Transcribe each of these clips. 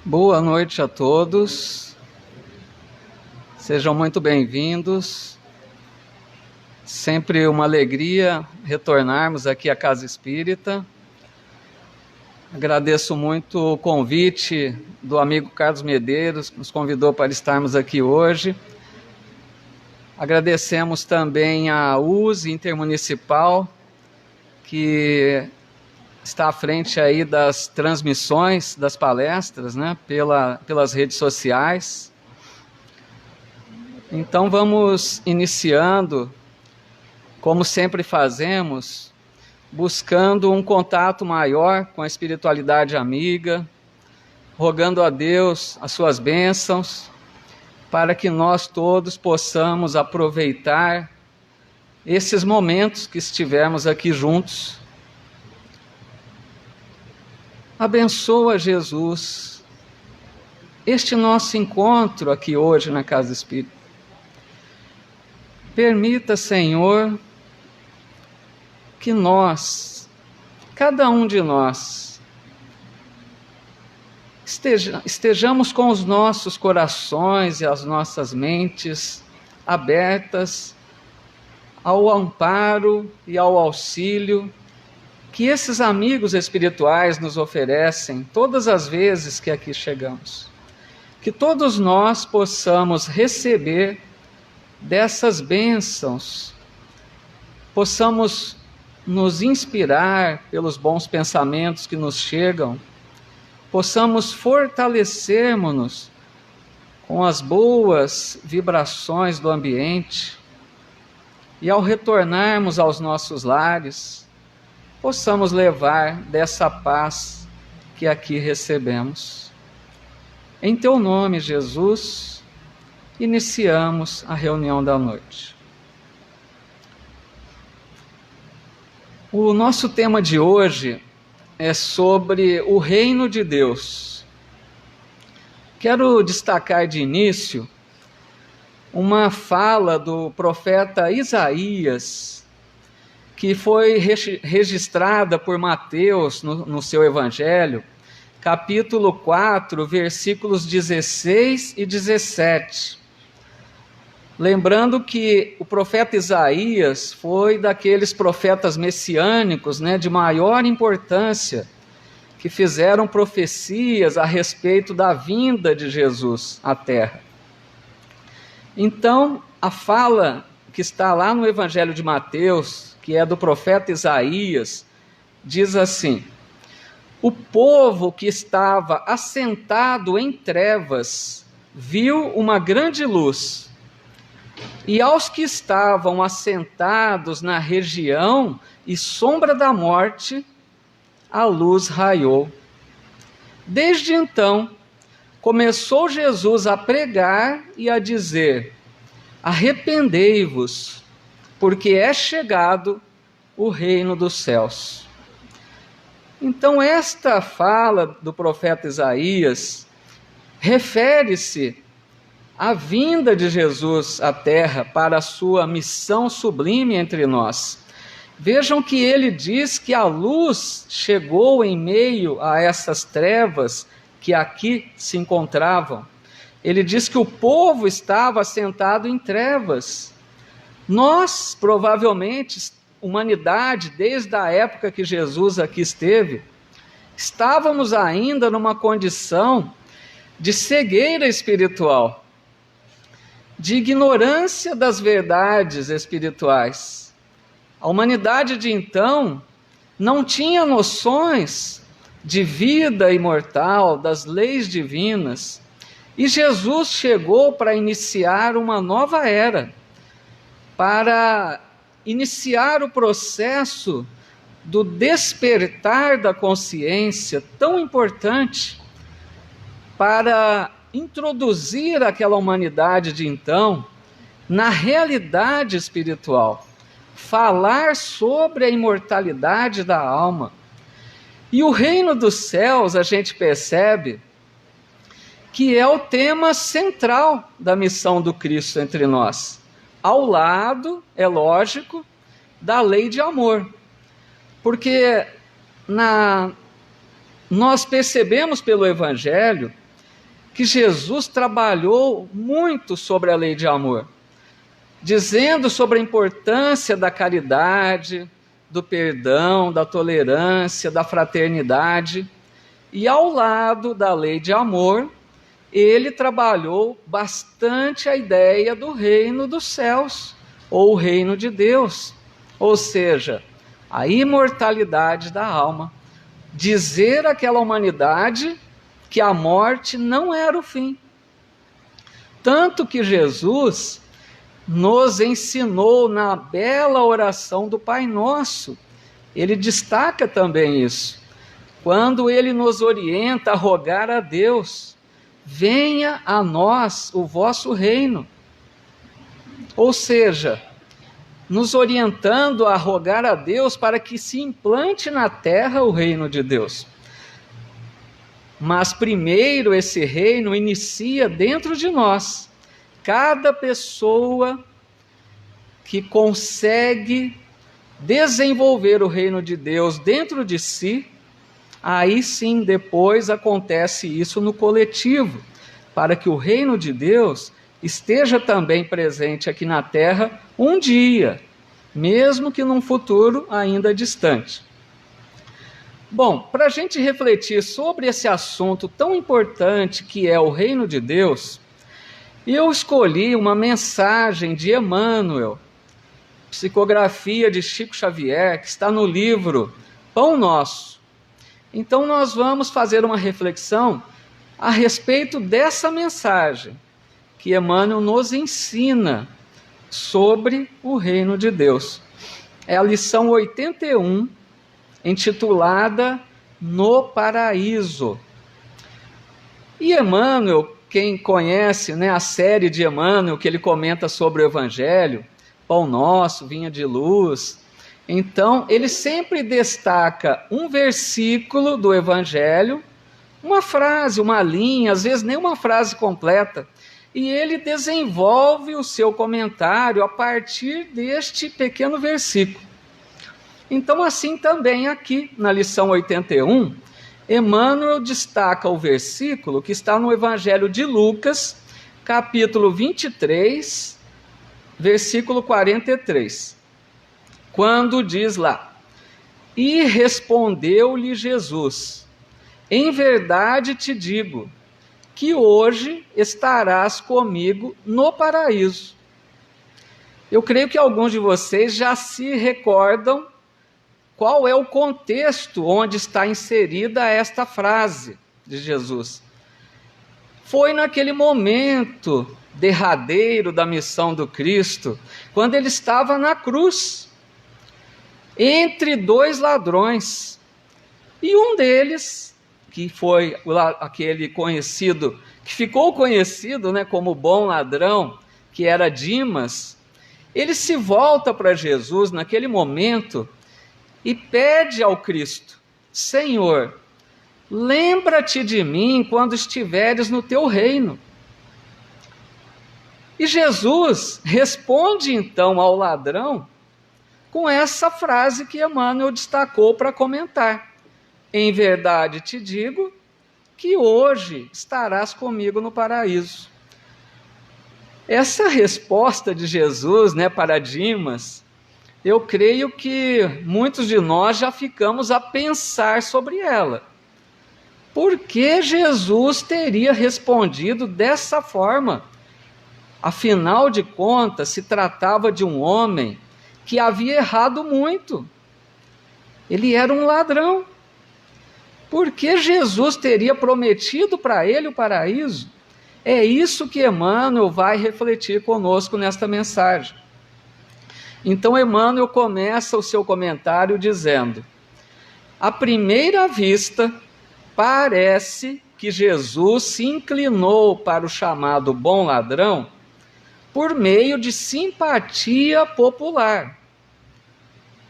Boa noite a todos, sejam muito bem-vindos. Sempre uma alegria retornarmos aqui à Casa Espírita. Agradeço muito o convite do amigo Carlos Medeiros, que nos convidou para estarmos aqui hoje. Agradecemos também a USE Intermunicipal, que está à frente aí das transmissões das palestras, né, pelas redes sociais. Então vamos iniciando, como sempre fazemos, buscando um contato maior com a espiritualidade amiga, rogando a Deus as suas bênçãos, para que nós todos possamos aproveitar esses momentos que estivermos aqui juntos. Abençoa, Jesus, este nosso encontro aqui hoje na Casa Espírita. Permita, Senhor, que nós, cada um de nós, estejamos com os nossos corações e as nossas mentes abertas ao amparo e ao auxílio que esses amigos espirituais nos oferecem todas as vezes que aqui chegamos. Que todos nós possamos receber dessas bênçãos, possamos nos inspirar pelos bons pensamentos que nos chegam, possamos fortalecermos-nos com as boas vibrações do ambiente e ao retornarmos aos nossos lares, possamos levar dessa paz que aqui recebemos. Em Teu nome, Jesus, iniciamos a reunião da noite. O nosso tema de hoje é sobre o reino de Deus. Quero destacar de início uma fala do profeta Isaías, que foi registrada por Mateus no seu Evangelho, capítulo 4, versículos 16 e 17. Lembrando que o profeta Isaías foi daqueles profetas messiânicos, de maior importância, que fizeram profecias a respeito da vinda de Jesus à Terra. Então, a fala que está lá no Evangelho de Mateus, que é do profeta Isaías, diz assim: o povo que estava assentado em trevas viu uma grande luz, e aos que estavam assentados na região e sombra da morte, a luz raiou. Desde então, começou Jesus a pregar e a dizer: arrependei-vos, porque é chegado o reino dos céus. Então, esta fala do profeta Isaías refere-se à vinda de Jesus à terra para a sua missão sublime entre nós. Vejam que ele diz que a luz chegou em meio a essas trevas que aqui se encontravam. Ele diz que o povo estava assentado em trevas. Nós, provavelmente, humanidade, desde a época que Jesus aqui esteve, estávamos ainda numa condição de cegueira espiritual, de ignorância das verdades espirituais. A humanidade de então não tinha noções de vida imortal, das leis divinas, e Jesus chegou para iniciar uma nova era, para iniciar o processo do despertar da consciência, tão importante, para introduzir aquela humanidade de então na realidade espiritual, falar sobre a imortalidade da alma. E o reino dos céus, a gente percebe que é o tema central da missão do Cristo entre nós, ao lado, é lógico, da lei de amor. Porque nós percebemos pelo Evangelho que Jesus trabalhou muito sobre a lei de amor, dizendo sobre a importância da caridade, do perdão, da tolerância, da fraternidade. E ao lado da lei de amor, ele trabalhou bastante a ideia do reino dos céus, ou o reino de Deus, ou seja, a imortalidade da alma. Dizer àquela humanidade que a morte não era o fim. Tanto que Jesus nos ensinou na bela oração do Pai Nosso, ele destaca também isso, quando ele nos orienta a rogar a Deus: venha a nós o vosso reino. Ou seja, nos orientando a rogar a Deus para que se implante na terra o reino de Deus. Mas primeiro esse reino inicia dentro de nós. Cada pessoa que consegue desenvolver o reino de Deus dentro de si, aí sim depois acontece isso no coletivo, para que o reino de Deus esteja também presente aqui na terra um dia, mesmo que num futuro ainda distante. Bom, para a gente refletir sobre esse assunto tão importante que é o reino de Deus, eu escolhi uma mensagem de Emmanuel, psicografia de Chico Xavier, que está no livro Pão Nosso. Então nós vamos fazer uma reflexão a respeito dessa mensagem que Emmanuel nos ensina sobre o reino de Deus. É a lição 81, intitulada No Paraíso. E Emmanuel, quem conhece, a série de Emmanuel, que ele comenta sobre o Evangelho, Pão Nosso, Vinha de Luz, então ele sempre destaca um versículo do Evangelho, uma frase, uma linha, às vezes nem uma frase completa, e ele desenvolve o seu comentário a partir deste pequeno versículo. Então, assim também aqui na lição 81, Emmanuel destaca o versículo que está no Evangelho de Lucas, capítulo 23, versículo 43, quando diz lá: e respondeu-lhe Jesus: em verdade te digo, que hoje estarás comigo no paraíso. Eu creio que alguns de vocês já se recordam qual é o contexto onde está inserida esta frase de Jesus. Foi naquele momento derradeiro da missão do Cristo, quando ele estava na cruz, entre dois ladrões, e um deles, que foi aquele conhecido, que ficou conhecido como bom ladrão, que era Dimas, ele se volta para Jesus naquele momento e pede ao Cristo: Senhor, lembra-te de mim quando estiveres no teu reino. E Jesus responde então ao ladrão com essa frase que Emmanuel destacou para comentar: em verdade te digo que hoje estarás comigo no paraíso. Essa resposta de Jesus para Dimas, eu creio que muitos de nós já ficamos a pensar sobre ela. Por que Jesus teria respondido dessa forma? Afinal de contas, se tratava de um homem que havia errado muito. Ele era um ladrão. Por que Jesus teria prometido para ele o paraíso? É isso que Emmanuel vai refletir conosco nesta mensagem. Então Emmanuel começa o seu comentário dizendo: à primeira vista, parece que Jesus se inclinou para o chamado bom ladrão por meio de simpatia popular.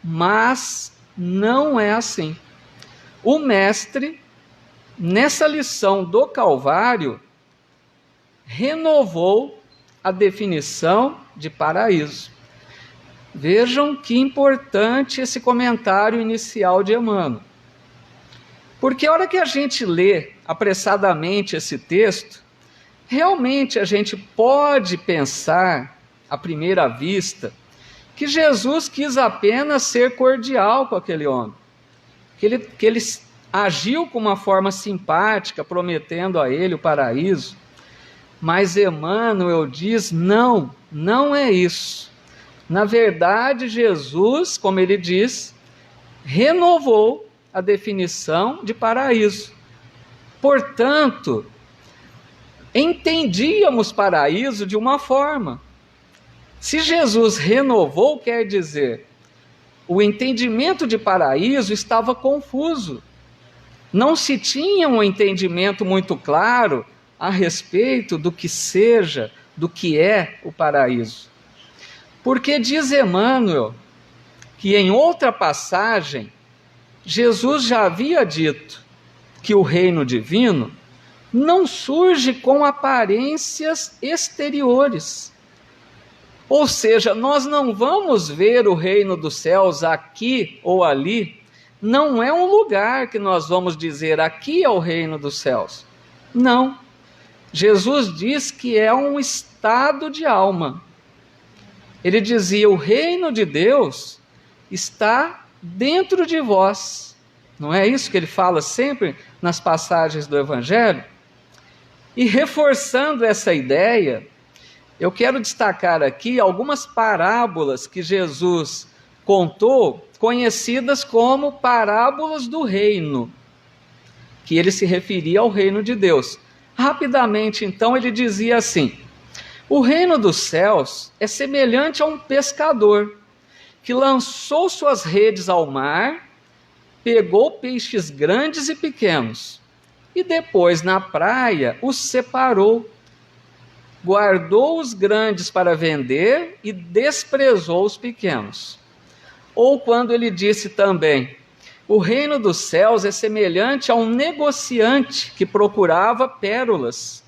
Mas não é assim. O mestre, nessa lição do Calvário, renovou a definição de paraíso. Vejam que importante esse comentário inicial de Emmanuel. Porque a hora que a gente lê apressadamente esse texto, realmente a gente pode pensar, à primeira vista, que Jesus quis apenas ser cordial com aquele homem, que ele agiu com uma forma simpática, prometendo a ele o paraíso. Mas Emmanuel diz, não é isso. Na verdade, Jesus, como ele diz, renovou a definição de paraíso. Portanto, entendíamos paraíso de uma forma. Se Jesus renovou, quer dizer, o entendimento de paraíso estava confuso. Não se tinha um entendimento muito claro a respeito do que seja, do que é o paraíso. Porque diz Emmanuel que em outra passagem, Jesus já havia dito que o reino divino não surge com aparências exteriores. Ou seja, nós não vamos ver o reino dos céus aqui ou ali, não é um lugar que nós vamos dizer, aqui é o reino dos céus. Não. Jesus diz que é um estado de alma. Ele dizia, o reino de Deus está dentro de vós. Não é isso que ele fala sempre nas passagens do Evangelho? E reforçando essa ideia, eu quero destacar aqui algumas parábolas que Jesus contou, conhecidas como parábolas do reino, que ele se referia ao reino de Deus. Rapidamente, então, ele dizia assim: o reino dos céus é semelhante a um pescador que lançou suas redes ao mar, pegou peixes grandes e pequenos, e depois na praia os separou, guardou os grandes para vender e desprezou os pequenos. Ou quando ele disse também, o reino dos céus é semelhante a um negociante que procurava pérolas.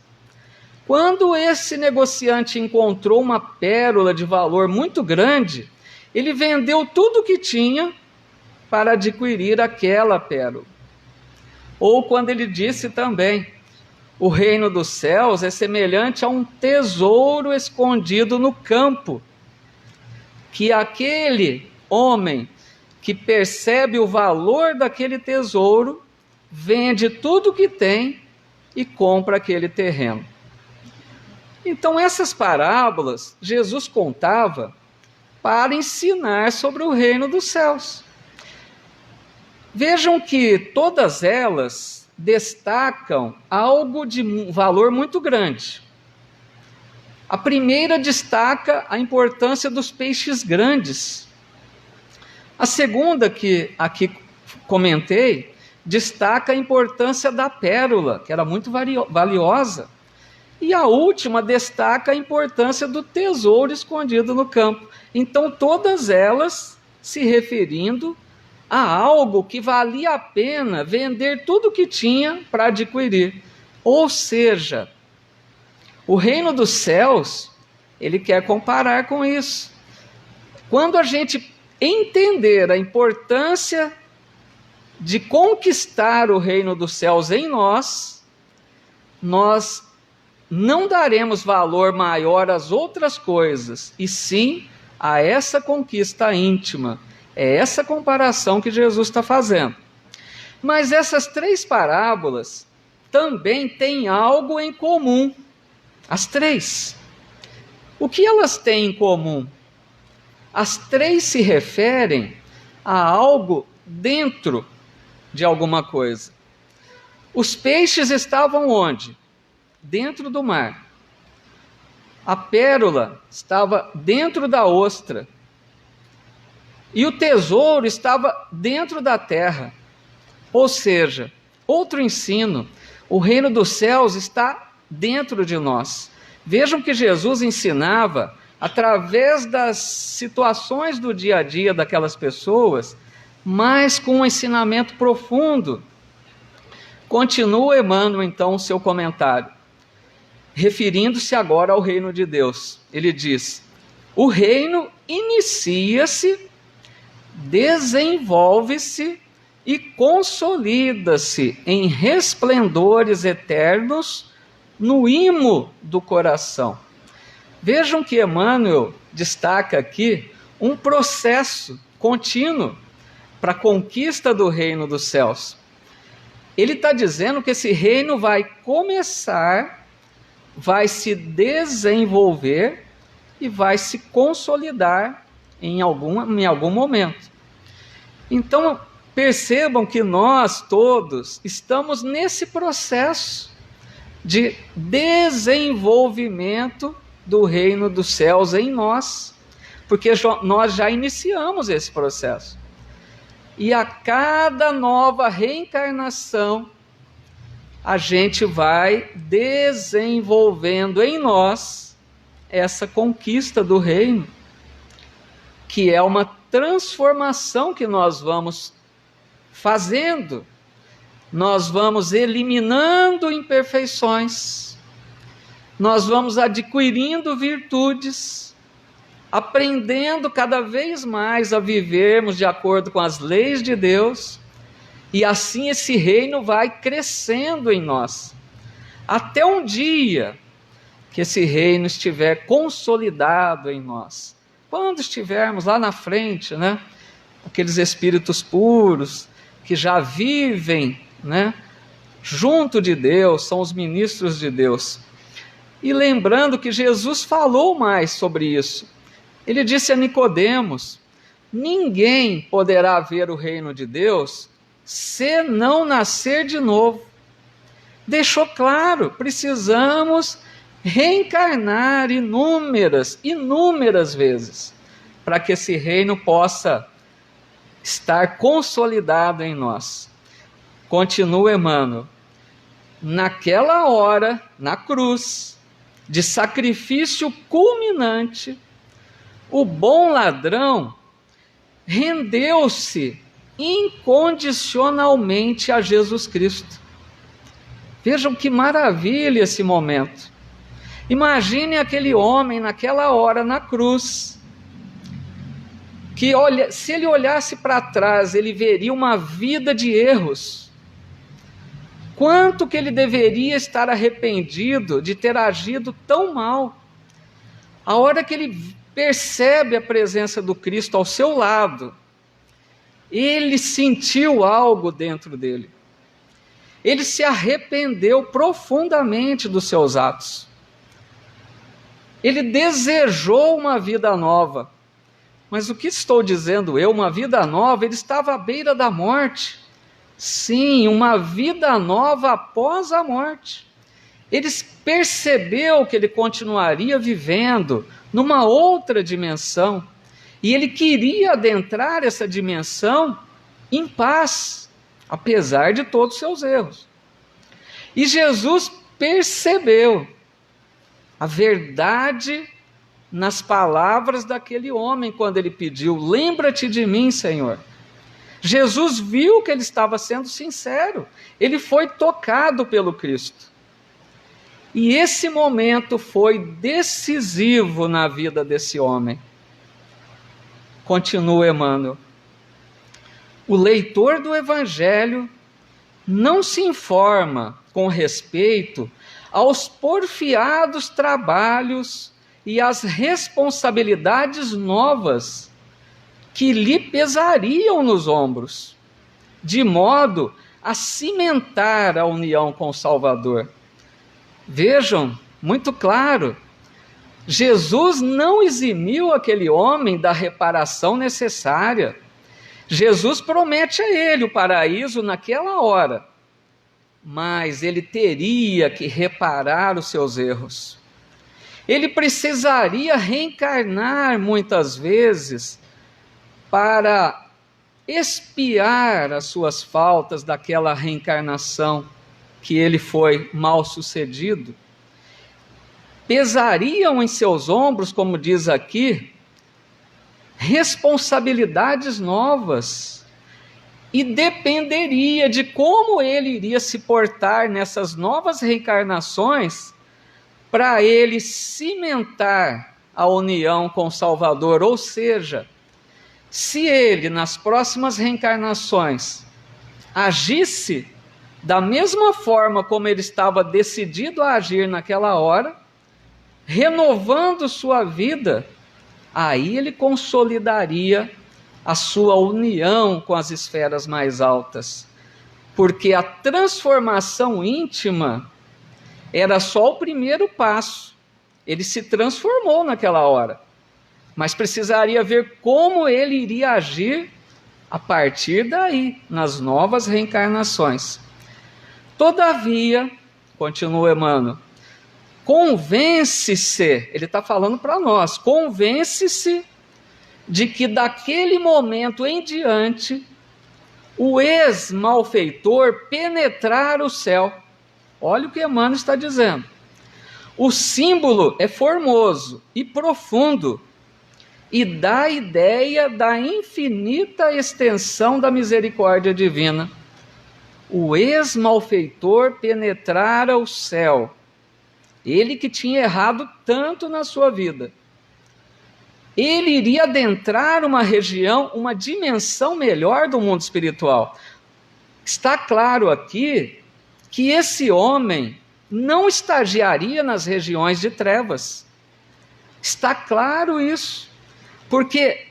Quando esse negociante encontrou uma pérola de valor muito grande, ele vendeu tudo o que tinha para adquirir aquela pérola. Ou quando ele disse também, o reino dos céus é semelhante a um tesouro escondido no campo, que aquele homem que percebe o valor daquele tesouro, vende tudo o que tem e compra aquele terreno. Então essas parábolas Jesus contava para ensinar sobre o reino dos céus. Vejam que todas elas destacam algo de valor muito grande. A primeira destaca a importância dos peixes grandes. A segunda, que aqui comentei, destaca a importância da pérola, que era muito valiosa. E a última destaca a importância do tesouro escondido no campo. Então, todas elas se referindo a algo que valia a pena vender tudo o que tinha para adquirir. Ou seja, o reino dos céus, ele quer comparar com isso. Quando a gente entender a importância de conquistar o reino dos céus em nós, nós não daremos valor maior às outras coisas, e sim a essa conquista íntima. É essa comparação que Jesus está fazendo. Mas essas três parábolas também têm algo em comum. As três. O que elas têm em comum? As três se referem a algo dentro de alguma coisa. Os peixes estavam onde? Dentro do mar. A pérola estava dentro da ostra. E o tesouro estava dentro da terra. Ou seja, outro ensino, o reino dos céus está dentro de nós. Vejam que Jesus ensinava através das situações do dia a dia daquelas pessoas, mas com um ensinamento profundo. Continua Emmanuel, então, o seu comentário, referindo-se agora ao reino de Deus. Ele diz, o reino inicia-se, desenvolve-se e consolida-se em resplendores eternos no imo do coração. Vejam que Emmanuel destaca aqui um processo contínuo para a conquista do reino dos céus. Ele está dizendo que esse reino vai começar, vai se desenvolver e vai se consolidar em algum momento. Então, percebam que nós todos estamos nesse processo de desenvolvimento do reino dos céus em nós, porque nós já iniciamos esse processo. E a cada nova reencarnação, a gente vai desenvolvendo em nós essa conquista do reino, que é uma transformação que nós vamos fazendo. Nós vamos eliminando imperfeições, nós vamos adquirindo virtudes, aprendendo cada vez mais a vivermos de acordo com as leis de Deus, e assim esse reino vai crescendo em nós, até um dia que esse reino estiver consolidado em nós. Quando estivermos lá na frente, né, aqueles espíritos puros que já vivem, né, junto de Deus, são os ministros de Deus. E lembrando que Jesus falou mais sobre isso. Ele disse a Nicodemos: ninguém poderá ver o reino de Deus se não nascer de novo. Deixou claro, precisamos reencarnar inúmeras vezes para que esse reino possa estar consolidado em nós. Continua Emmanuel: naquela hora, na cruz, de sacrifício culminante, o bom ladrão rendeu-se incondicionalmente a Jesus Cristo. Vejam que maravilha esse momento. Imagine aquele homem naquela hora na cruz, que se ele olhasse para trás, ele veria uma vida de erros. Quanto que ele deveria estar arrependido de ter agido tão mal. A hora que ele percebe a presença do Cristo ao seu lado, ele sentiu algo dentro dele. Ele se arrependeu profundamente dos seus atos. Ele desejou uma vida nova. Mas o que estou dizendo eu? Uma vida nova? Ele estava à beira da morte. Sim, uma vida nova após a morte. Ele percebeu que ele continuaria vivendo numa outra dimensão. E ele queria adentrar essa dimensão em paz, apesar de todos os seus erros. E Jesus percebeu a verdade nas palavras daquele homem quando ele pediu: lembra-te de mim, Senhor. Jesus viu que ele estava sendo sincero, ele foi tocado pelo Cristo. E esse momento foi decisivo na vida desse homem. Continua Emmanuel: o leitor do Evangelho não se informa com respeito aos porfiados trabalhos e às responsabilidades novas que lhe pesariam nos ombros, de modo a cimentar a união com o Salvador. Vejam, muito claro, Jesus não eximiu aquele homem da reparação necessária. Jesus promete a ele o paraíso naquela hora, mas ele teria que reparar os seus erros. Ele precisaria reencarnar muitas vezes para expiar as suas faltas daquela reencarnação que ele foi mal sucedido. Pesariam em seus ombros, como diz aqui, responsabilidades novas, e dependeria de como ele iria se portar nessas novas reencarnações para ele cimentar a união com o Salvador. Ou seja, se ele nas próximas reencarnações agisse da mesma forma como ele estava decidido a agir naquela hora, renovando sua vida, aí ele consolidaria a sua união com as esferas mais altas. Porque a transformação íntima era só o primeiro passo. Ele se transformou naquela hora, mas precisaria ver como ele iria agir a partir daí, nas novas reencarnações. Todavia, continua Emmanuel, convence-se, ele está falando para nós, convence-se de que daquele momento em diante, o ex-malfeitor penetrar o céu. Olha o que Emmanuel está dizendo. O símbolo é formoso e profundo e dá a ideia da infinita extensão da misericórdia divina. O ex-malfeitor penetrara o céu. Ele que tinha errado tanto na sua vida. Ele iria adentrar uma região, uma dimensão melhor do mundo espiritual. Está claro aqui que esse homem não estagiaria nas regiões de trevas. Está claro isso. Porque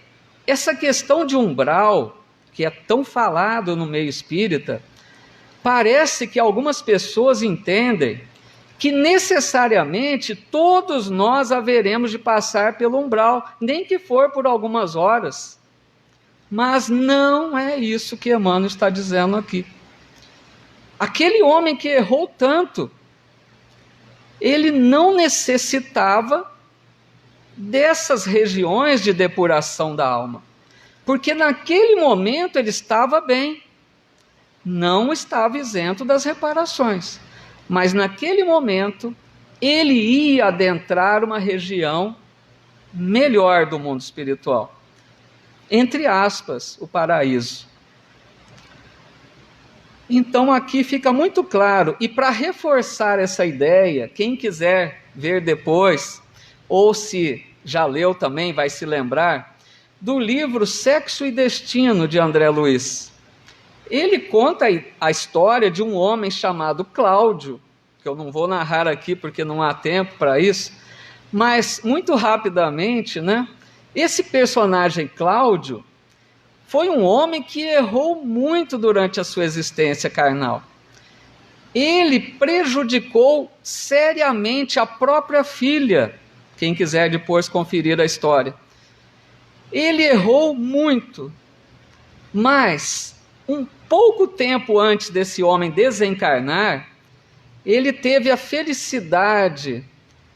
essa questão de umbral, que é tão falado no meio espírita, parece que algumas pessoas entendem que necessariamente todos nós haveremos de passar pelo umbral, nem que for por algumas horas. Mas não é isso que Emmanuel está dizendo aqui. Aquele homem que errou tanto, ele não necessitava dessas regiões de depuração da alma, porque naquele momento ele estava bem, não estava isento das reparações, mas naquele momento ele ia adentrar uma região melhor do mundo espiritual, entre aspas, o paraíso. Então aqui fica muito claro, e para reforçar essa ideia, quem quiser ver depois, ou se já leu também, vai se lembrar, do livro Sexo e Destino, de André Luiz. Ele conta a história de um homem chamado Cláudio, que eu não vou narrar aqui porque não há tempo para isso, mas muito rapidamente, né? Esse personagem Cláudio foi um homem que errou muito durante a sua existência carnal. Ele prejudicou seriamente a própria filha, quem quiser depois conferir a história. Ele errou muito, mas um pouco tempo antes desse homem desencarnar, ele teve a felicidade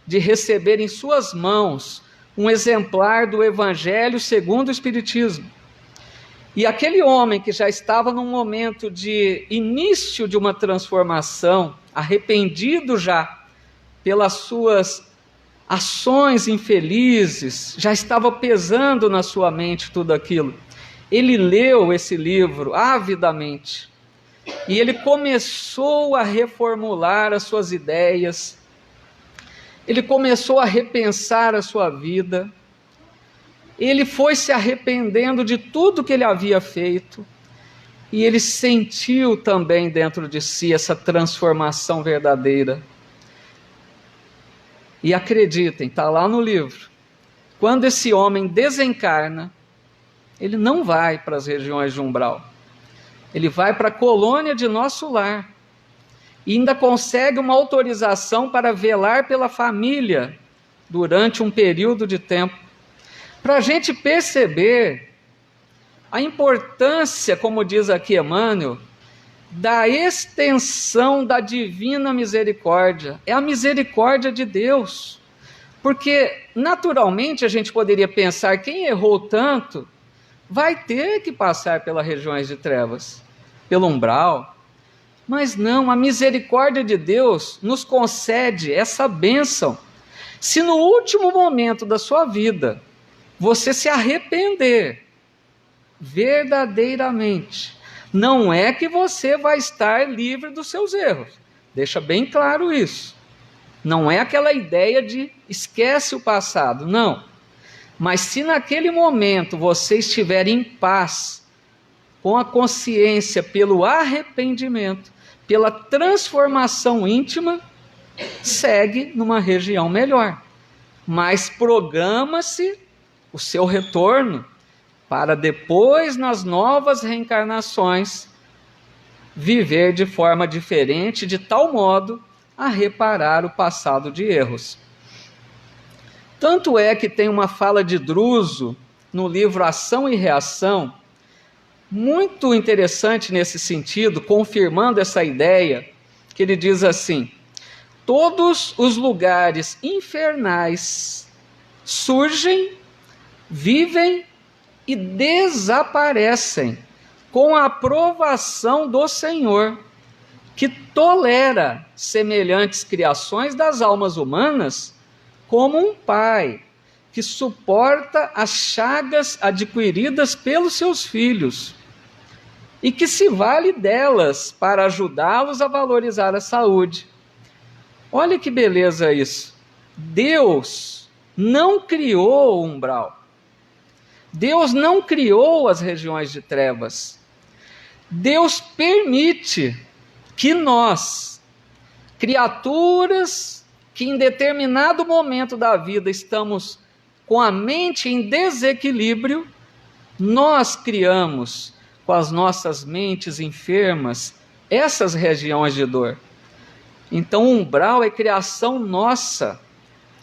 de receber em suas mãos um exemplar do Evangelho segundo o Espiritismo. E aquele homem que já estava num momento de início de uma transformação, arrependido já pelas suas ações infelizes, já estava pesando na sua mente tudo aquilo. Ele leu esse livro avidamente e ele começou a reformular as suas ideias, ele começou a repensar a sua vida, ele foi se arrependendo de tudo que ele havia feito e ele sentiu também dentro de si essa transformação verdadeira. E acreditem, está lá no livro, quando esse homem desencarna, ele não vai para as regiões de umbral, ele vai para a colônia de Nosso Lar, e ainda consegue uma autorização para velar pela família durante um período de tempo, para a gente perceber a importância, como diz aqui Emmanuel, da extensão da divina misericórdia. É a misericórdia de Deus, porque naturalmente a gente poderia pensar, quem errou tanto vai ter que passar pelas regiões de trevas, pelo umbral, mas não, a misericórdia de Deus nos concede essa bênção. Se no último momento da sua vida você se arrepender verdadeiramente, não é que você vai estar livre dos seus erros, deixa bem claro isso, não é aquela ideia de esquece o passado, não, mas se naquele momento você estiver em paz, com a consciência, pelo arrependimento, pela transformação íntima, segue numa região melhor, mas programa-se o seu retorno para depois, nas novas reencarnações, viver de forma diferente, de tal modo a reparar o passado de erros. Tanto é que tem uma fala de Druso no livro Ação e Reação, muito interessante nesse sentido, confirmando essa ideia, que ele diz assim: todos os lugares infernais surgem, vivem e desaparecem com a aprovação do Senhor, que tolera semelhantes criações das almas humanas como um pai que suporta as chagas adquiridas pelos seus filhos e que se vale delas para ajudá-los a valorizar a saúde. Olha que beleza isso. Deus não criou o umbral. Deus não criou as regiões de trevas. Deus permite que nós, criaturas que em determinado momento da vida estamos com a mente em desequilíbrio, nós criamos com as nossas mentes enfermas essas regiões de dor. Então o umbral é criação nossa.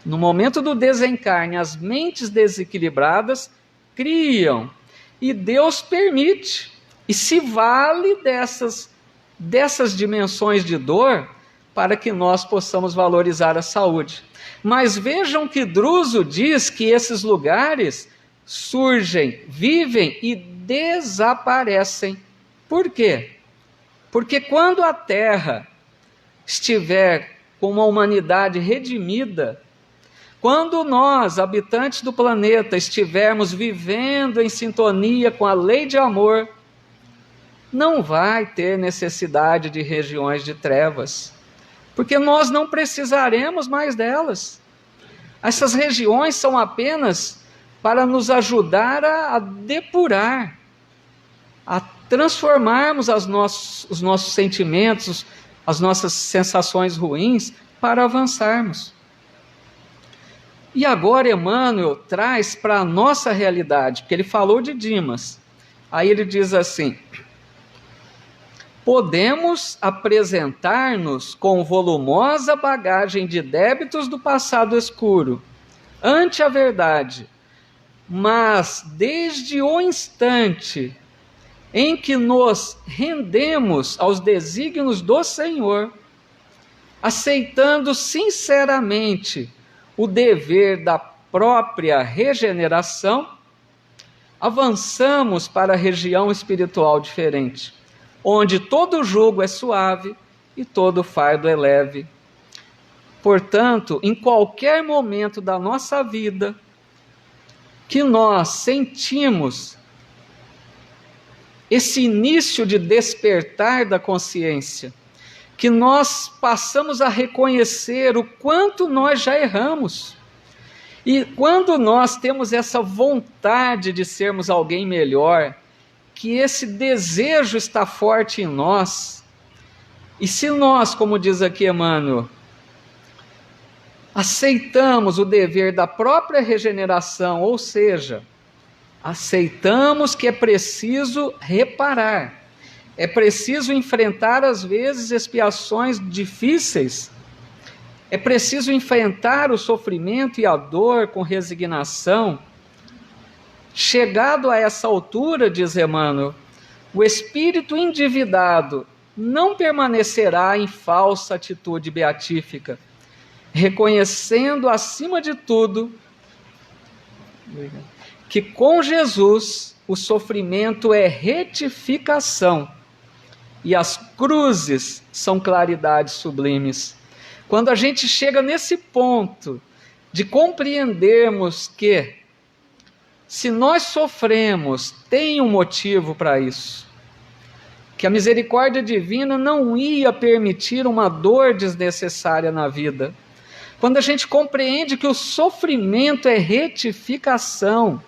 No momento do desencarne, as mentes desequilibradas criam, e Deus permite, e se vale dessas dimensões de dor para que nós possamos valorizar a saúde. Mas vejam que Druso diz que esses lugares surgem, vivem e desaparecem. Por quê? Porque quando a Terra estiver com uma humanidade redimida, quando nós, habitantes do planeta, estivermos vivendo em sintonia com a lei de amor, não vai ter necessidade de regiões de trevas, porque nós não precisaremos mais delas. Essas regiões são apenas para nos ajudar a depurar, a transformarmos os nossos sentimentos, as nossas sensações ruins, para avançarmos. E agora Emmanuel traz para a nossa realidade, porque ele falou de Dimas. Aí ele diz assim: podemos apresentar-nos com volumosa bagagem de débitos do passado escuro ante a verdade, mas desde o instante em que nos rendemos aos desígnios do Senhor, aceitando sinceramente o dever da própria regeneração, avançamos para a região espiritual diferente, onde todo jugo é suave e todo fardo é leve. Portanto, em qualquer momento da nossa vida que nós sentimos esse início de despertar da consciência, que nós passamos a reconhecer o quanto nós já erramos, e quando nós temos essa vontade de sermos alguém melhor, que esse desejo está forte em nós, e se nós, como diz aqui Emmanuel, aceitamos o dever da própria regeneração, ou seja, aceitamos que é preciso reparar, é preciso enfrentar às vezes expiações difíceis, é preciso enfrentar o sofrimento e a dor com resignação. Chegado a essa altura, diz Emmanuel, o espírito endividado não permanecerá em falsa atitude beatífica, reconhecendo acima de tudo que com Jesus o sofrimento é retificação e as cruzes são claridades sublimes. Quando a gente chega nesse ponto de compreendermos que se nós sofremos, tem um motivo para isso, que a misericórdia divina não ia permitir uma dor desnecessária na vida. Quando a gente compreende que o sofrimento é retificação,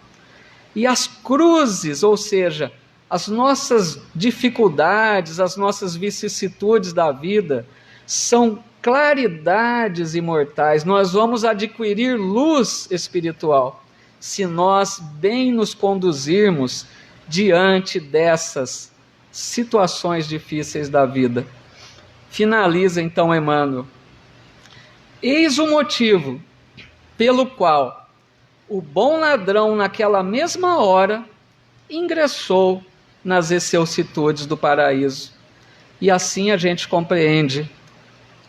e as cruzes, ou seja, as nossas dificuldades, as nossas vicissitudes da vida são claridades imortais. Nós vamos adquirir luz espiritual se nós bem nos conduzirmos diante dessas situações difíceis da vida. Finaliza então Emmanuel. Eis o motivo pelo qual o bom ladrão naquela mesma hora ingressou nas excelsitudes do paraíso. E assim a gente compreende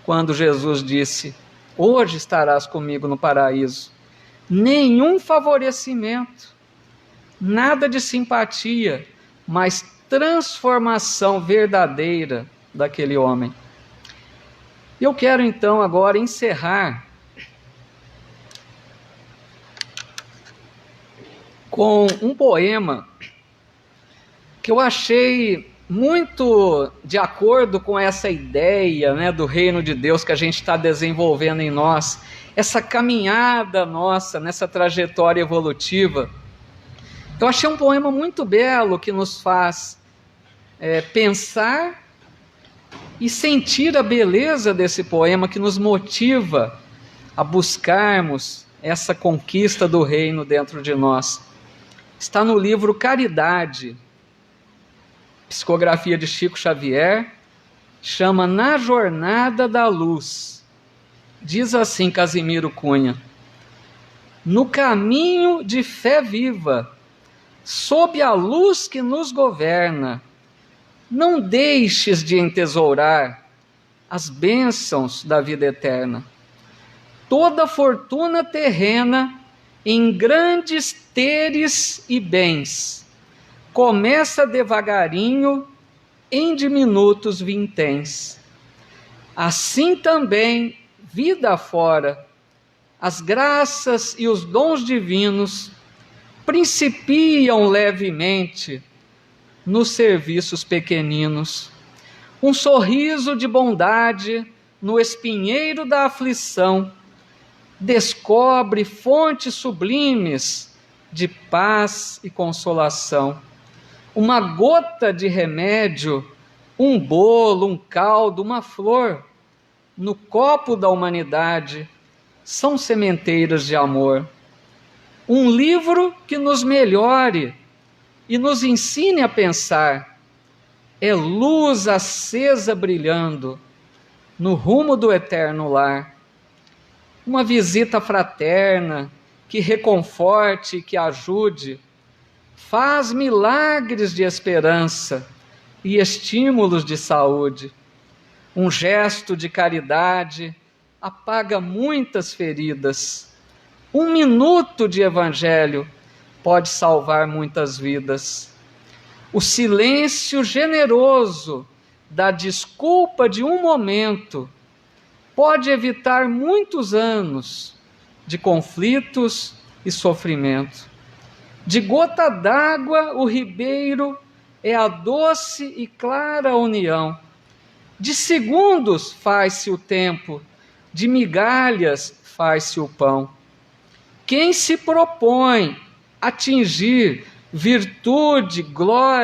quando Jesus disse: hoje estarás comigo no paraíso. Nenhum favorecimento, nada de simpatia, mas transformação verdadeira daquele homem. Eu quero então agora encerrar com um poema que eu achei muito de acordo com essa ideia, né, do reino de Deus que a gente está desenvolvendo em nós, essa caminhada nossa nessa trajetória evolutiva. Eu achei um poema muito belo que nos faz pensar e sentir a beleza desse poema, que nos motiva a buscarmos essa conquista do reino dentro de nós. Está no livro Caridade, psicografia de Chico Xavier, chama Na Jornada da Luz. Diz assim Casimiro Cunha: no caminho de fé viva, sob a luz que nos governa, não deixes de entesourar as bênçãos da vida eterna. Toda fortuna terrena em grandes teres e bens começa devagarinho em diminutos vinténs. Assim também, vida afora, as graças e os dons divinos principiam levemente nos serviços pequeninos. Um sorriso de bondade no espinheiro da aflição descobre fontes sublimes de paz e consolação. Uma gota de remédio, um bolo, um caldo, uma flor, no copo da humanidade, são sementeiras de amor. Um livro que nos melhore e nos ensine a pensar, é luz acesa brilhando no rumo do eterno lar. Uma visita fraterna que reconforte e que ajude, faz milagres de esperança e estímulos de saúde. Um gesto de caridade apaga muitas feridas. Um minuto de evangelho pode salvar muitas vidas. O silêncio generoso da desculpa de um momento pode evitar muitos anos de conflitos e sofrimento. De gota d'água o ribeiro é a doce e clara união. De segundos faz-se o tempo, de migalhas faz-se o pão. Quem se propõe atingir virtude, glória,